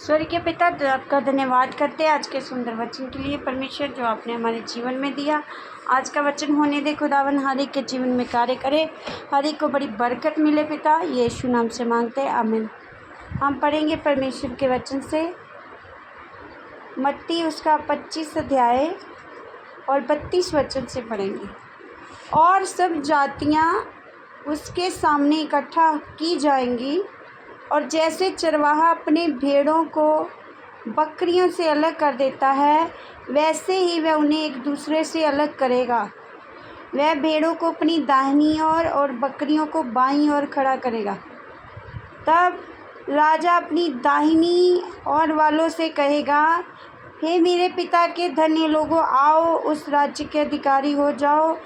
स्वर्गीय पिता, आपका धन्यवाद करते हैं आज के सुंदर वचन के लिए। परमेश्वर जो आपने हमारे जीवन में दिया, आज का वचन होने दे खुदावन, हर एक के जीवन में कार्य करे, हर एक को बड़ी बरकत मिले पिता, यीशु नाम से मांगते हैं, आमीन। हम पढ़ेंगे परमेश्वर के वचन से मत्ती उसका 25 अध्याय और 32 वचन से पढ़ेंगे। और सब जातियाँ उसके सामने इकट्ठा की जाएंगी, और जैसे चरवाहा अपने भेड़ों को बकरियों से अलग कर देता है, वैसे ही वह उन्हें एक दूसरे से अलग करेगा। वह भेड़ों को अपनी दाहिनी ओर और बकरियों को बाईं ओर खड़ा करेगा। तब राजा अपनी दाहिनी ओर वालों से कहेगा, हे मेरे पिता के धन्य लोगों, आओ उस राज्य के अधिकारी हो जाओ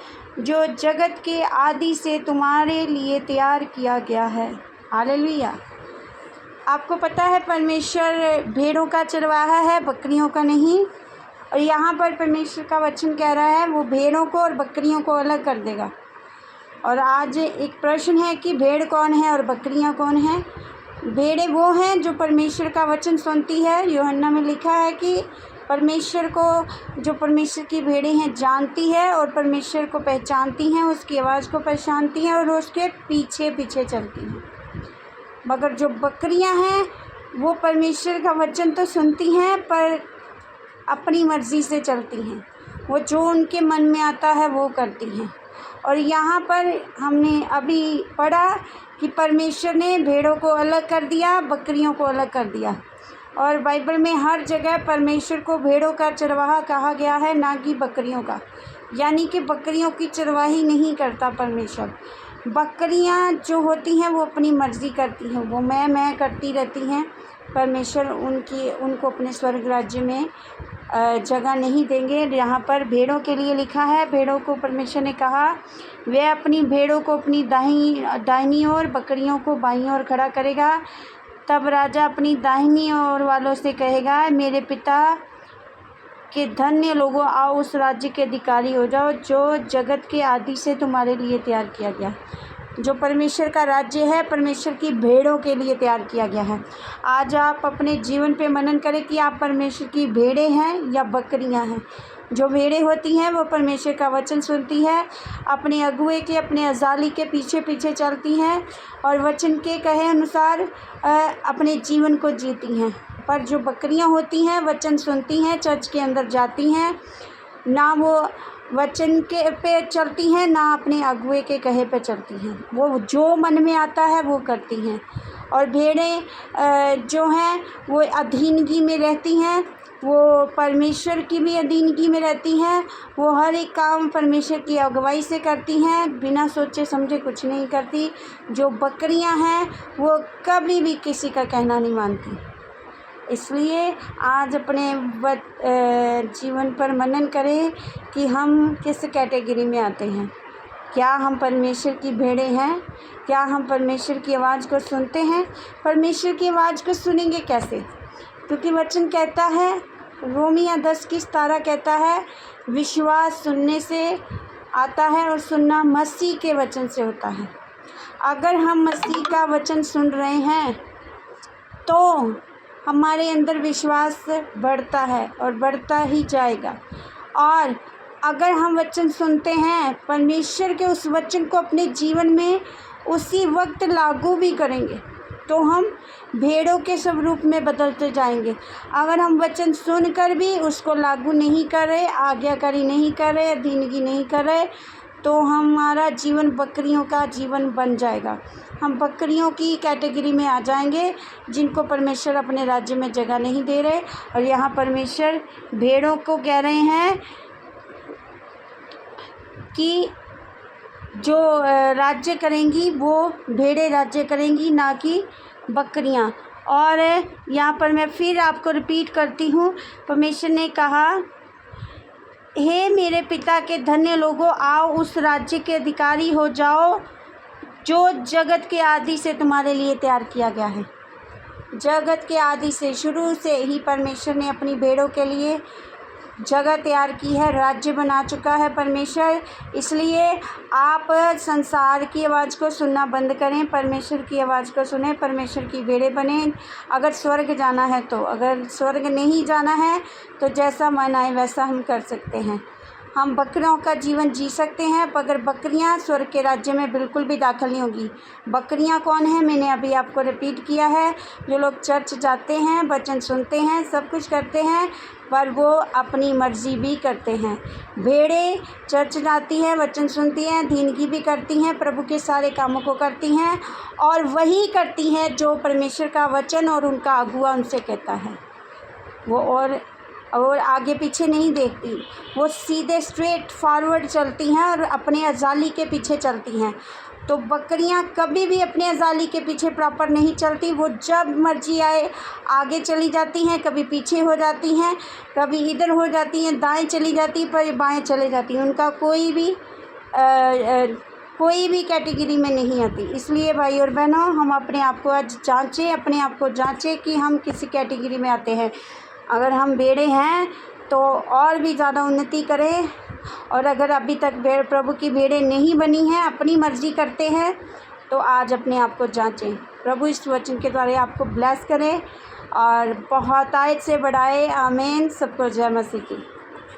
जो जगत के आदि से तुम्हारे लिए तैयार किया गया है। हालेलुया। आपको पता है परमेश्वर भेड़ों का चरवाहा है, बकरियों का नहीं। और यहाँ पर परमेश्वर का वचन कह रहा है वो भेड़ों को और बकरियों को अलग कर देगा। और आज एक प्रश्न है कि भेड़ कौन है और बकरियाँ कौन हैं। भेड़ें वो हैं जो परमेश्वर का वचन सुनती है। यूहन्ना में लिखा है कि परमेश्वर को, जो परमेश्वर की भेड़ें हैं, जानती है और परमेश्वर को पहचानती हैं, उसकी आवाज़ को पहचानती हैं और उसके पीछे पीछे चलती हैं। मगर जो बकरियां हैं वो परमेश्वर का वचन तो सुनती हैं पर अपनी मर्ज़ी से चलती हैं। वो जो उनके मन में आता है वो करती हैं। और यहाँ पर हमने अभी पढ़ा कि परमेश्वर ने भेड़ों को अलग कर दिया, बकरियों को अलग कर दिया। और बाइबल में हर जगह परमेश्वर को भेड़ों का चरवाहा कहा गया है, ना कि बकरियों का। यानी कि बकरियों की चरवाही नहीं करता परमेश्वर। बकरियां जो होती हैं वो अपनी मर्ज़ी करती हैं, वो मैं करती रहती हैं। परमेश्वर उनको अपने स्वर्ग राज्य में जगह नहीं देंगे। यहाँ पर भेड़ों के लिए लिखा है, भेड़ों को परमेश्वर ने कहा वह अपनी भेड़ों को अपनी दाहिनी ओर, बकरियों को बाईं ओर खड़ा करेगा। तब राजा अपनी दाहिनी ओर वालों से कहेगा, मेरे पिता के धन्य लोगों, आओ उस राज्य के अधिकारी हो जाओ जो जगत के आदि से तुम्हारे लिए तैयार किया गया। जो परमेश्वर का राज्य है, परमेश्वर की भेड़ों के लिए तैयार किया गया है। आज आप अपने जीवन पे मनन करें कि आप परमेश्वर की भेड़ें हैं या बकरियां हैं। जो भेड़ें होती हैं वो परमेश्वर का वचन सुनती है, अपने अगुए के, अपने अजाली के पीछे पीछे चलती हैं और वचन के कहे अनुसार अपने जीवन को जीती हैं। पर जो बकरियां होती हैं वचन सुनती हैं, चर्च के अंदर जाती हैं, ना वो वचन के पे चलती हैं, ना अपने अगुए के कहे पे चलती हैं। वो जो मन में आता है वो करती हैं। और भेड़ें जो हैं वो अधीनगी में रहती हैं, वो परमेश्वर की भी अधीनगी में रहती हैं। वो हर एक काम परमेश्वर की अगुवाई से करती हैं, बिना सोचे समझे कुछ नहीं करती। जो बकरियां हैं वो कभी भी किसी का कहना नहीं मानती। इसलिए आज अपने जीवन पर मनन करें कि हम किस कैटेगरी में आते हैं। क्या हम परमेश्वर की भेड़ें हैं? क्या हम परमेश्वर की आवाज़ को सुनते हैं? परमेश्वर की आवाज़ को सुनेंगे कैसे? क्योंकि वचन कहता है, रोमिया 10:17 कहता है, विश्वास सुनने से आता है और सुनना मसीह के वचन से होता है। अगर हम मसीह का वचन सुन रहे हैं तो हमारे अंदर विश्वास बढ़ता है और बढ़ता ही जाएगा। और अगर हम वचन सुनते हैं, परमेश्वर के उस वचन को अपने जीवन में उसी वक्त लागू भी करेंगे तो हम भेड़ों के स्वरूप में बदलते जाएंगे। अगर हम वचन सुनकर भी उसको लागू नहीं करें, आज्ञाकारी नहीं करें, अधीनगी नहीं करें, तो हमारा जीवन बकरियों का जीवन बन जाएगा। हम बकरियों की कैटेगरी में आ जाएंगे जिनको परमेश्वर अपने राज्य में जगह नहीं दे रहे। और यहाँ परमेश्वर भेड़ों को कह रहे हैं कि जो राज्य करेंगी वो भेड़ें राज्य करेंगी, ना कि बकरियाँ। और यहाँ पर मैं फिर आपको रिपीट करती हूँ, परमेश्वर ने कहा, हे मेरे पिता के धन्य लोगों, आओ उस राज्य के अधिकारी हो जाओ जो जगत के आदि से तुम्हारे लिए तैयार किया गया है। जगत के आदि से, शुरू से ही परमेश्वर ने अपनी भेड़ों के लिए जगह तैयार की है, राज्य बना चुका है परमेश्वर। इसलिए आप संसार की आवाज़ को सुनना बंद करें, परमेश्वर की आवाज़ को सुने, परमेश्वर की बेड़े बने। अगर स्वर्ग जाना है तो, अगर स्वर्ग नहीं जाना है तो जैसा मन आए वैसा हम कर सकते हैं। हम बकरियों का जीवन जी सकते हैं, मगर बकरियां स्वर्ग के राज्य में बिल्कुल भी दाखिल नहीं होगी। बकरियां कौन है, मैंने अभी आपको रिपीट किया है। जो लोग चर्च जाते हैं, वचन सुनते हैं, सब कुछ करते हैं, पर वो अपनी मर्ज़ी भी करते हैं। भेड़ें चर्च जाती हैं, वचन सुनती हैं, दीनगी भी करती हैं, प्रभु के सारे कामों को करती हैं, और वही करती हैं जो परमेश्वर का वचन और उनका अगुआ उनसे कहता है। वो और आगे पीछे नहीं देखती, वो सीधे स्ट्रेट फॉरवर्ड चलती हैं और अपने अजाली के पीछे चलती हैं। तो बकरियां कभी भी अपने अजाली के पीछे प्रॉपर नहीं चलती। वो जब मर्जी आए आगे चली जाती हैं, कभी पीछे हो जाती हैं, कभी इधर हो जाती हैं, दाएं चली जाती पर बाएं चले जाती हैं। उनका कोई भी कैटेगरी में नहीं आती। इसलिए भाई और बहनों, हम अपने आप को आज जांचें, अपने आप को जांचें कि हम किसी कैटेगरी में आते हैं। अगर हम बेड़े हैं तो और भी ज़्यादा उन्नति करें, और अगर अभी तक प्रभु की बेड़े नहीं बनी हैं, अपनी मर्ज़ी करते हैं, तो आज अपने आप को जांचें। प्रभु इस वचन के द्वारा आपको ब्लेस करें और बहुतायत से बढ़ाए। आमीन। सबको जय मसीह की।